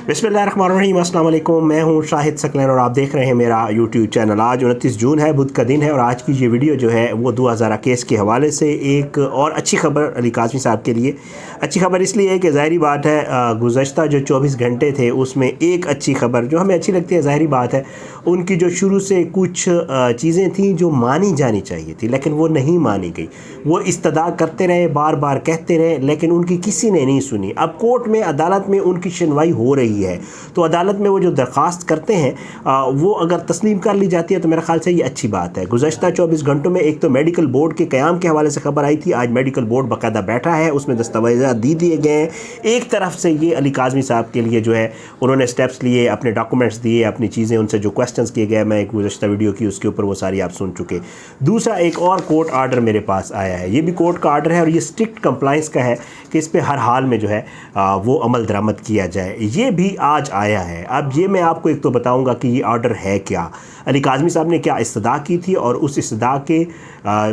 बिस्मिल्लाहिर्रहमानिर्रहीम, अस्सलाम वालेकुम। मैं हूं शाहिद सकलैन और आप देख रहे हैं मेरा यूट्यूब चैनल। आज 29 जून है, बुध का दिन है और आज की ये वीडियो जो है वो 2000 केस के हवाले से एक और अच्छी खबर अली काज़मी साहब के लिए। अच्छी खबर इसलिए है कि ज़ाहिरी बात है गुज़श्ता जो 24 घंटे थे उसमें एक अच्छी खबर जो हमें अच्छी लगती है। ज़ाहिरी बात है उनकी जो शुरू से कुछ चीज़ें थीं जो मानी जानी चाहिए थी लेकिन वो नहीं मानी गई। वो इस्तदा करते रहे, बार बार कहते रहे लेकिन उनकी किसी ने नहीं सुनी। अब कोर्ट में, अदालत में उनकी सुनवाई हो रही है तो अदालत में वो जो दरख्वास्त करते हैं वो अगर तस्लीम कर ली जाती है तो मेरे ख्याल से ये अच्छी बात है। गुज़श्ता 24 घंटों में एक तो मेडिकल बोर्ड के क़याम के हवाले से खबर आई थी। आज मेडिकल बोर्ड बाकायदा बैठा है, उसमें दस्तावेज़ात दिए गए हैं। एक तरफ से ये अली काज़मी साहब के लिए जो है उन्होंने स्टेप्स लिए, अपने डॉक्यूमेंट्स दिए, अपनी चीज़ें, उनसे जो क्वेश्चंस किए गए, मैं एक गुज़श्ता वीडियो की उसके ऊपर वो सारी आप सुन चुके। दूसरा एक और कोर्ट आर्डर मेरे पास आया है, ये भी कोर्ट का आर्डर है और ये स्ट्रिक्ट कंप्लाइंस का है कि इस पर हर हाल में जो है वो अमल दरामद किया जाए। ये भी आज आया है। अब ये मैं आपको एक तो बताऊंगा कि ये ऑर्डर है क्या, अली काज़मी साहब ने क्या इस्तदा की थी और उस इस्तदा के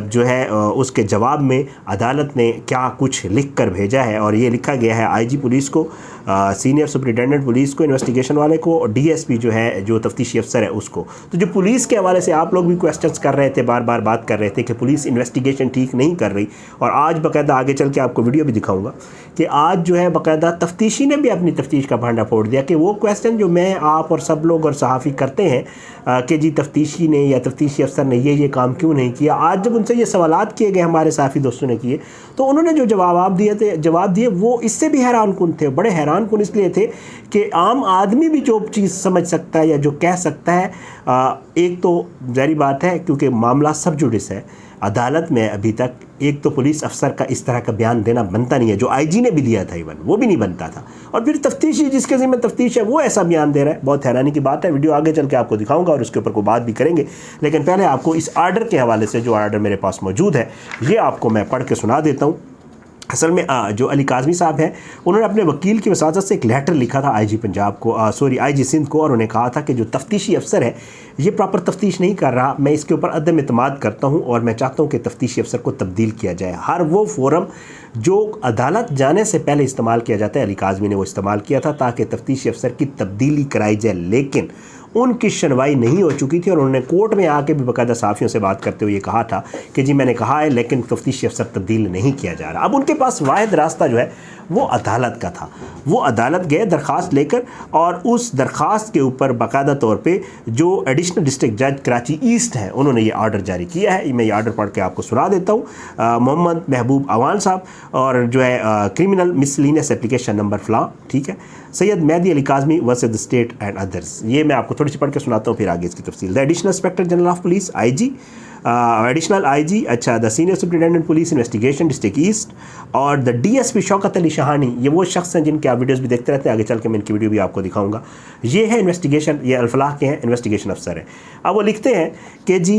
जो है उसके जवाब में अदालत ने क्या कुछ लिख कर भेजा है। और ये लिखा गया है आईजी पुलिस को, सीनियर सुपरिटेंडेंट पुलिस को, इन्वेस्टिगेशन वाले को और डीएसपी जो है जो तफ्तीशी अफसर है उसको। तो जो पुलिस के हवाले से आप लोग भी क्वेश्चंस कर रहे थे, बार बार बात कर रहे थे कि पुलिस इन्वेस्टिगेशन ठीक नहीं कर रही, और आज बाकायदा आगे चल के आपको वीडियो भी दिखाऊंगा कि आज जो है बाकायदा तफ्तीशी ने भी अपनी तफ्तीश का भांडा फोड़ दिया कि वो क्वेश्चन जो मैं, आप और सब लोग और सहाफ़ी करते हैं कि जी तफ्तीशी ने या तफ्तीशी अफसर ने ये काम क्यों नहीं किया। आज जब उनसे ये सवालात किए गए, हमारे सहाफ़ी दोस्तों ने किए, तो उन्होंने जो जवाब दिए वो इससे भी हैरान कुन थे। बड़े हैरान कुन इसलिए थे कि आम आदमी भी जो चीज़ समझ सकता है या जो कह सकता है, एक तो ज़ाहिर बात है क्योंकि मामला सब जुडिस है, अदालत में अभी तक एक तो पुलिस अफसर का इस तरह का बयान देना बनता नहीं है, जो आईजी ने भी दिया था इवन वो भी नहीं बनता था, और फिर तफ्तीशी जिसके ज़िम्मे तफ्तीश है वो ऐसा बयान दे रहा है। बहुत हैरानी की बात है। वीडियो आगे चल के आपको दिखाऊंगा और उसके ऊपर कोई बात भी करेंगे, लेकिन पहले आपको इस आर्डर के हवाले से, जो आर्डर मेरे पास मौजूद है, ये आपको मैं पढ़ के सुना देता हूँ। असल में जो अली काज़मी साहब हैं उन्होंने अपने वकील की वसातत से एक लेटर लिखा था आईजी पंजाब को, आईजी सिंध को, और उन्हें कहा था कि जो तफ्तीशी अफसर है ये प्रॉपर तफ्तीश नहीं कर रहा, मैं इसके ऊपर अदम एतमाद करता हूँ और मैं चाहता हूँ कि तफ्तीशी अफसर को तब्दील किया जाए। हर वो फोरम जो अदालत जाने से पहले इस्तेमाल किया जाता है, अली काज़मी ने वो इस्तेमाल किया था ताकि तफ्तीशी अफसर की तब्दीली कराई जाए, लेकिन उनकी सुनवाई नहीं हो चुकी थी और उन्होंने कोर्ट में आके भी बाकायदा साफ़ियों से बात करते हुए ये कहा था कि जी मैंने कहा है लेकिन तफ्तीशी अफसर तब्दील नहीं किया जा रहा। अब उनके पास वाहिद रास्ता जो है वो अदालत का था। वो अदालत गए दरख्वास्त लेकर और उस दरख्वास्त के ऊपर बाकायदा तौर पे जो एडिशनल डिस्ट्रिक्ट जज कराची ईस्ट है उन्होंने ये आर्डर जारी किया है। मैं ये आर्डर पढ़ के आपको सुना देता हूँ। मोहम्मद महबूब अवान साहब और जो है क्रिमिनल मिसलिनियस एप्लीकेशन नंबर फलां, ठीक है, Syed Mehdi Ali Kazmi versus the state and others. ये मैं आपको थोड़ी सी पढ़ के सुनाता हूँ, फिर आगे इसकी तफसील। The additional inspector general of police IG, additional IG, अच्छा, the senior superintendent police investigation district east और द डीएसपी शौकत अली शाहानी, ये वो शख्स हैं जिनके आप वीडियोस भी देखते रहते हैं। आगे चल के मैं इनकी वीडियो भी आपको दिखाऊंगा। ये है इन्वेस्टिगेशन, ये अल-फलाह के हैं, इन्वेस्टिगेशन अफसर हैं। अब वो लिखते हैं कि जी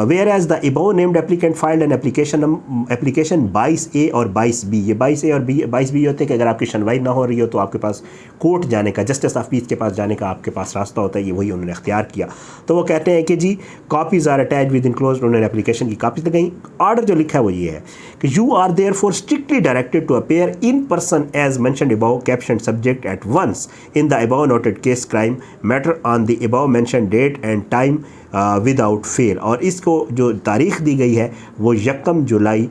whereas the above named applicant filed an application 22A और 22B। ये 22A और 22B होते हैं कि अगर आपकी सुनवाई ना हो रही हो तो आपके पास कोर्ट जाने का, जस्टिस ऑफ पीस के पास जाने का आपके पास रास्ता होता है, ये वही उन्होंने अख्तियार किया। तो वो कहते हैं कि जी copies are attach with enclosed, उन्होंने एप्लीकेशन की कापी लगाई। ऑर्डर जो लिखा है वो ये है कि you are therefore strictly directed to appear in person as mentioned above, caption subject at once in the above noted case crime matter on the above mentioned date and time without fail. और इसको जो तारीख दी गई है वो 1 जुलाई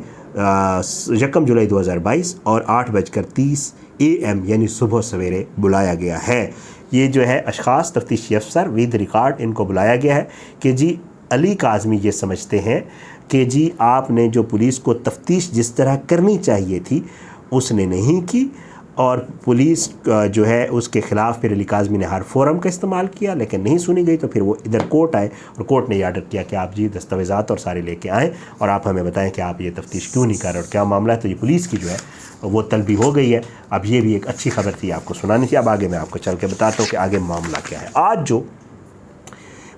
2022 और 8:30 AM यानी सुबह सवेरे बुलाया गया है। ये जो है अशखास तफ्तीशी अफसर विद रिकॉर्ड, इनको बुलाया गया है कि जी अली काज़मी ये समझते हैं कि जी आपने जो पुलिस को तफ्तीश जिस तरह करनी चाहिए थी उसने नहीं की, और पुलिस जो है उसके ख़िलाफ़ फिर अली काज़मी ने हर फोरम का इस्तेमाल किया लेकिन नहीं सुनी गई। तो फिर वो इधर कोर्ट आए और कोर्ट ने ये आर्डर किया कि आप जी दस्तावेज़ात और सारे लेके आएँ और आप हमें बताएं कि आप ये तफ्तीश क्यों नहीं कर रहे और क्या मामला है। तो ये पुलिस की जो है वो तलबी हो गई है। अब ये भी एक अच्छी खबर थी, आपको सुनानी थी। अब आगे मैं आपको चल के बताता हूँ कि आगे मामला क्या है। आज जो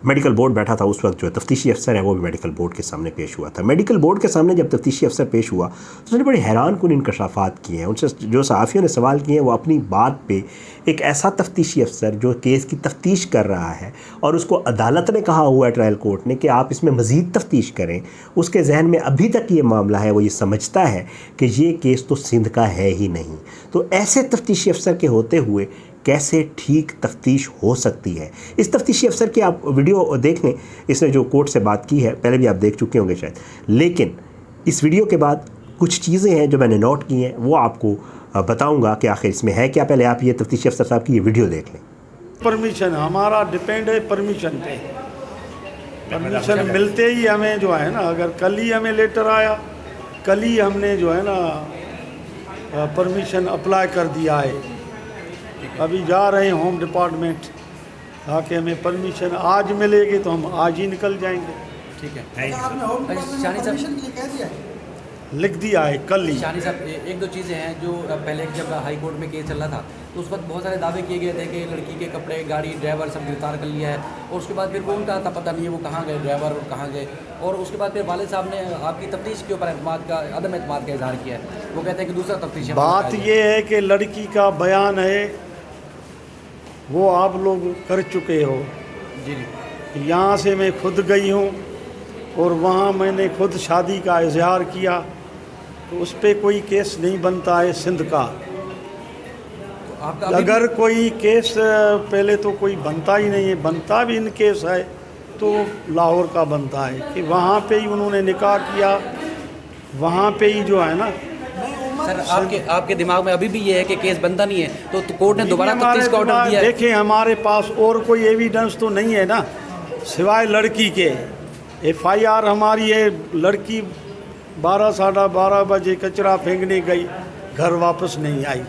मेडिकल बोर्ड बैठा था उस वक्त जो है तफ्तीशी अफसर है वो भी मेडिकल बोर्ड के सामने पेश हुआ था। मेडिकल बोर्ड के सामने जब तफ्तीशी अफसर पेश हुआ तो उसने बड़े हैरान कुन इंकशाफात किए हैं। उनसे जो सहाफ़ियों ने सवाल किए हैं वो अपनी बात पे एक ऐसा तफ्तीशी अफसर जो केस की तफ्तीश कर रहा है और उसको अदालत ने कहा हुआ है, ट्रायल कोर्ट ने, कि आप इसमें मज़ीद तफ्तीश करें, उसके जहन में अभी तक ये मामला है, वो ये समझता है कि ये केस तो सिंध का है ही नहीं। तो ऐसे तफ्तीशी अफसर के होते हुए कैसे ठीक तफ्तीश हो सकती है। इस तफ्तीशी अफसर की आप वीडियो देख लें, इसने जो कोर्ट से बात की है पहले भी आप देख चुके होंगे शायद, लेकिन इस वीडियो के बाद कुछ चीज़ें हैं जो मैंने नोट की हैं वो आपको बताऊंगा कि आखिर इसमें है क्या। पहले आप ये तफ्तीशी अफसर साहब की ये वीडियो देख लें। परमिशन हमारा डिपेंड है परमिशन पे। परमिशन मिलते ही हमें जो है ना, अगर कल ही हमें लेटर आया, कल ही हमने जो है ना परमिशन अप्लाई कर दिया है। अभी जा रहे हैं होम डिपार्टमेंट, ताकि हमें परमिशन आज मिलेगी तो हम आज ही निकल जाएंगे। ठीक है। आपने होम डिपार्टमेंट परमिशन के लिए कह दिया है? लिख दिया है कल ही। शानी साहब, एक दो चीज़ें हैं जो पहले जब हाई कोर्ट में केस चल रहा था तो उस वक्त बहुत सारे दावे किए गए थे कि लड़की के कपड़े, गाड़ी, ड्राइवर सब गिरफ्तार कर लिया है, और उसके बाद फिर वो उनका था पता नहीं है वो कहाँ गए ड्राइवर और कहाँ गए। और उसके बाद फिर वालिद साहब ने आपकी तफ्तीश के ऊपर अदम एतमाद का इजहार किया है। वो कहते हैं कि दूसरा तफ्तीश। बात ये है कि लड़की का बयान है वो आप लोग कर चुके हो। जी। यहाँ से मैं खुद गई हूँ और वहाँ मैंने खुद शादी का इजहार किया, तो उस पर कोई केस नहीं बनता है सिंध का। तो अगर कोई केस पहले तो कोई बनता ही नहीं है, बनता भी इन केस है तो लाहौर का बनता है कि वहाँ पे ही उन्होंने निकाह किया, वहाँ पे ही जो है ना। सर, आपके दिमाग में अभी भी ये है कि केस बनता नहीं है, तो कोर्ट ने दोबारा तफ्तीश का ऑर्डर दिया है। देखें, हमारे पास और कोई एविडेंस तो नहीं है ना सिवाय लड़की के। FIR हमारी है, लड़की 12 साढ़े 12 बजे कचरा फेंकने गई, घर वापस नहीं आई।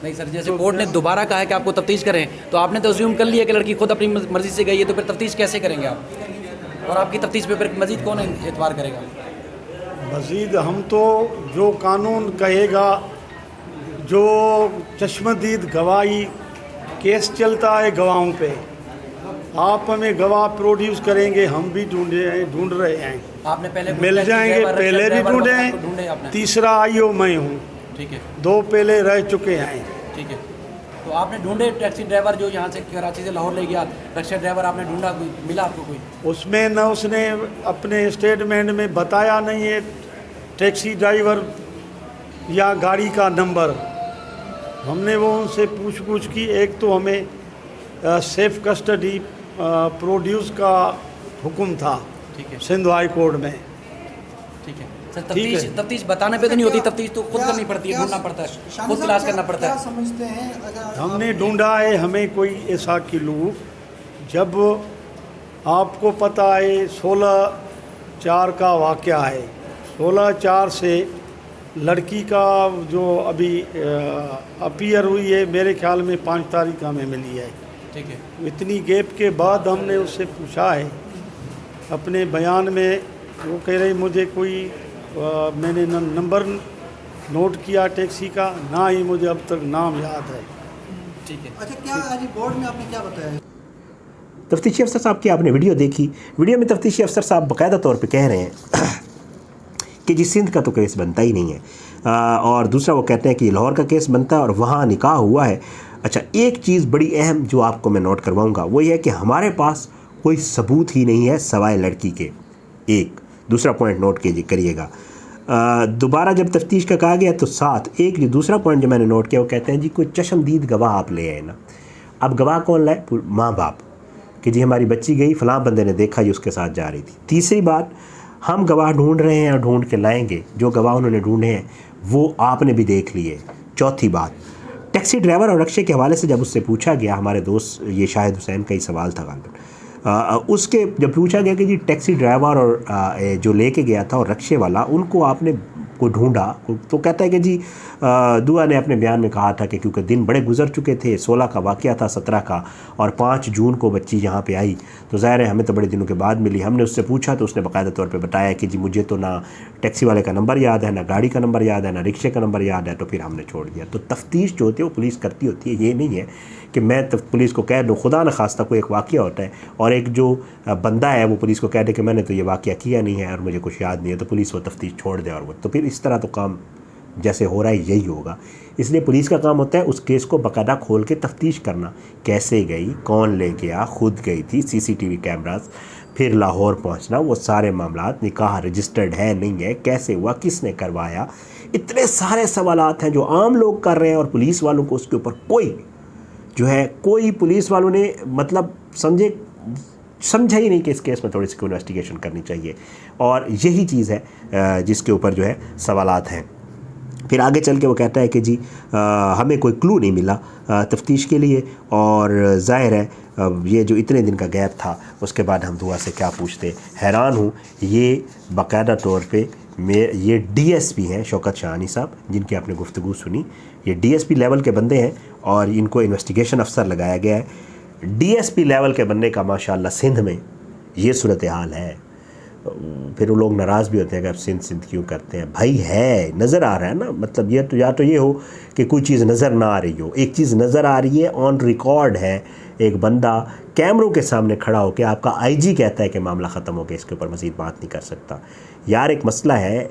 नहीं सर, जैसे कोर्ट ने दोबारा कहा है कि आपको तफ्तीश करें, तो आपने तो अज्यूम कर लिया कि लड़की खुद अपनी मर्जी से गई है, तो फिर तफ्तीश कैसे करेंगे आप? और आपकी तफ्तीश पे फिर मजीद कौन एतबार करेगा? मजीद हम तो जो कानून कहेगा, जो चश्मदीद गवाही, केस चलता है गवाहों पे, आप हमें गवाह प्रोड्यूस करेंगे, हम भी ढूंढ रहे हैं। आपने पहले मिल जाएंगे, पहले भी ढूंढे हैं, तीसरा आईओ मैं हूँ। ठीक है। 2 पहले रह चुके हैं। ठीक है। तो आपने ढूंढे टैक्सी ड्राइवर जो यहाँ से कराची से लाहौर ले गया, रिक्शा ड्राइवर आपने ढूंढा, कोई मिला आपको? कोई उसमें न उसने अपने स्टेटमेंट में बताया नहीं है टैक्सी ड्राइवर या गाड़ी का नंबर। हमने वो उनसे पूछ की। एक तो हमें सेफ कस्टडी प्रोड्यूस का हुक्म था। ठीक है। सिंध हाई कोर्ट में। ठीक है सर। तफ्तीश बताने पे तो नहीं होती, तफ्तीश तो खुद करनी पड़ती है, ढूंढना पड़ता है, खुद तलाश करना पड़ता है। समझते हैं अगर हमने ढूंढा है, हमें कोई ऐसा किलू, जब आपको पता है 16/4 का वाक़या है, 16/4 से लड़की का जो अभी अपीयर हुई है मेरे ख्याल में 5 तारीख हमें मिली है। ठीक है। इतनी गैप के बाद हमने उससे पूछा है अपने बयान में, वो कह रही मुझे कोई मैंने नंबर नोट किया टैक्सी का, ना ही मुझे अब तक नाम याद है। ठीक है। अच्छा, क्या आज बोर्ड में आपने क्या बताया? तफ्तीशी अफसर साहब की आपने वीडियो देखी। वीडियो में तफ्तीशी अफसर साहब बाकायदा तौर पे कह रहे हैं कि जी सिंध का तो केस बनता ही नहीं है, और दूसरा वो कहते हैं कि लाहौर का केस बनता है और वहाँ निकाह हुआ है। अच्छा, एक चीज़ बड़ी अहम जो आपको मैं नोट करवाऊँगा वो ये है कि हमारे पास कोई सबूत ही नहीं है सवाए लड़की के। एक दूसरा पॉइंट नोट करिएगा। दोबारा जब तफ्तीश का कहा गया तो साथ एक जो दूसरा पॉइंट जो मैंने नोट किया, वो कहते हैं जी कोई चश्मदीद गवाह आप ले आए ना। अब गवाह कौन लाए? माँ बाप, कि जी हमारी बच्ची गई, फ़लाँ बंदे ने देखा जी उसके साथ जा रही थी। तीसरी बात, हम गवाह ढूंढ रहे हैं और ढूंढ के लाएंगे, जो गवाह उन्होंने ढूंढे हैं वो आपने भी देख लिए। चौथी बात, टैक्सी ड्राइवर और रक्शे के हवाले से जब उससे पूछा गया, हमारे दोस्त ये शाहिद हुसैन का ही सवाल था गालिबन, उसके जब पूछा गया कि जी टैक्सी ड्राइवर और जो लेके गया था और रक्शे वाला, उनको आपने को ढूंढा, तो कहता है कि जी दुआ ने अपने बयान में कहा था कि क्योंकि दिन बड़े गुजर चुके थे, 16 का वाक़या था, 17 का, और 5 जून को बच्ची यहाँ पे आई, तो ज़ाहिर है हमें तो बड़े दिनों के बाद मिली। हमने उससे पूछा तो उसने बाकायदा तौर पे बताया कि जी मुझे तो ना टैक्सी वाले का नंबर याद है, ना गाड़ी का नंबर याद है, ना रिक्शे का नंबर याद है, तो फिर हमने छोड़ दिया। तो तफ्तीश जो होती है वो पुलिस करती होती है। ये नहीं है कि मैं पुलिस को कह दूँ, खुदा न खास्ता कोई एक वाक़या होता है और एक जो बंदा है वो पुलिस को कह दे कि मैंने तो ये वाक़या किया नहीं है और मुझे कुछ याद नहीं है, तो पुलिस वो तफ्तीश छोड़ दे, और वो तो फिर इस तरह तो काम जैसे हो रहा है यही होगा। इसलिए पुलिस का काम होता है उस केस को बाकायदा खोल के तफ्तीश करना, कैसे गई, कौन ले गया, खुद गई थी, CCTV कैमरास, फिर लाहौर पहुंचना, वो सारे मामलात, निकाह रजिस्टर्ड है नहीं है, कैसे हुआ, किसने करवाया, इतने सारे सवालात हैं जो आम लोग कर रहे हैं और पुलिस वालों को उसके ऊपर कोई जो है कोई पुलिस वालों ने मतलब समझा ही नहीं कि इस केस में थोड़ी सी कोई इन्वेस्टिगेशन करनी चाहिए, और यही चीज़ है जिसके ऊपर जो है सवालात हैं। फिर आगे चल के वो कहता है कि जी हमें कोई क्लू नहीं मिला तफ्तीश के लिए, और ज़ाहिर है ये जो इतने दिन का गैप था उसके बाद हम दुआ से क्या पूछते। हैरान हूँ, ये बाकायदा तौर पे ये डीएसपी हैं शौकत शाहानी साहब, जिनकी आपने गुफ्तगू सुनी। ये डीएसपी लेवल के बंदे हैं और इनको इन्वेस्टिगेशन अफसर लगाया गया है। डीएसपी लेवल के बंदे का माशाल्लाह सिंध में ये सूरत हाल है। फिर वो लोग नाराज़ भी होते हैं कि आप सिंध क्यों करते हैं। भाई है, नज़र आ रहा है ना, मतलब ये तो या तो ये हो कि कोई चीज़ नज़र ना आ रही हो, एक चीज़ नज़र आ रही है, ऑन रिकॉर्ड है, एक बंदा कैमरों के सामने खड़ा होकर आपका आईजी कहता है कि मामला ख़त्म हो गया, इसके ऊपर मज़ीद बात नहीं कर सकता। यार एक मसला है,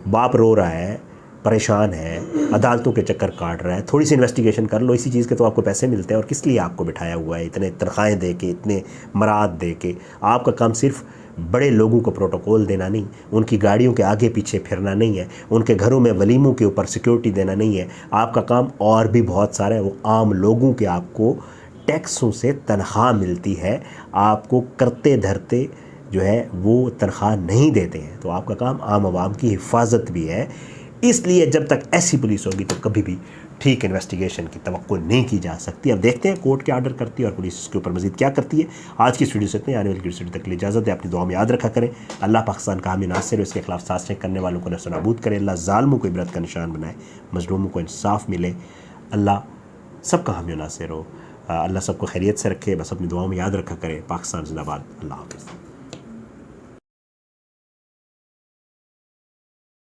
बाप रो रहा है, परेशान है, अदालतों के चक्कर काट रहा है, थोड़ी सी इन्वेस्टिगेशन कर लो, इसी चीज़ के तो आपको पैसे मिलते हैं। और किस लिए आपको बिठाया हुआ है, इतने तनख्वाहें दे के, इतने मराद दे के? आपका काम सिर्फ बड़े लोगों को प्रोटोकॉल देना नहीं, उनकी गाड़ियों के आगे पीछे फिरना नहीं है, उनके घरों में वलीमों के ऊपर सिक्योरिटी देना नहीं है। आपका काम और भी बहुत सारा है। वो आम लोगों के आपको टैक्सों से तनख्वाह मिलती है, आपको करते धरते जो है वो तनख्वाह नहीं देते हैं। तो आपका काम आम आवाम की हिफाजत भी है। इसलिए जब तक ऐसी पुलिस होगी तो कभी भी ठीक इन्वेस्टिगेशन की तवक्को नहीं की जा सकती। अब देखते हैं कोर्ट क्या ऑर्डर करती है और पुलिस इसके ऊपर मज़ीद क्या करती है। आज की इस वीडियो से इतने, आने वाली वीडियो तक के लिए इजाज़त है। अपनी दुआ में याद रखा करें। अल्लाह पाकिस्तान का हामी नासिर, इसके खिलाफ साजिशें करने वालों को नस्तनाबूद करे। अल्लाह ज़ालिमों को इबरत का निशान बनाए, मज़लूमों को इंसाफ मिले। अल्लाह सबका हामी नासिर हो। अल्लाह सबको खैरियत से रखे। बस अपनी दुआओं में याद रखा करें। पाकिस्तान जिंदाबाद। अल्लाह हाफ़िज़।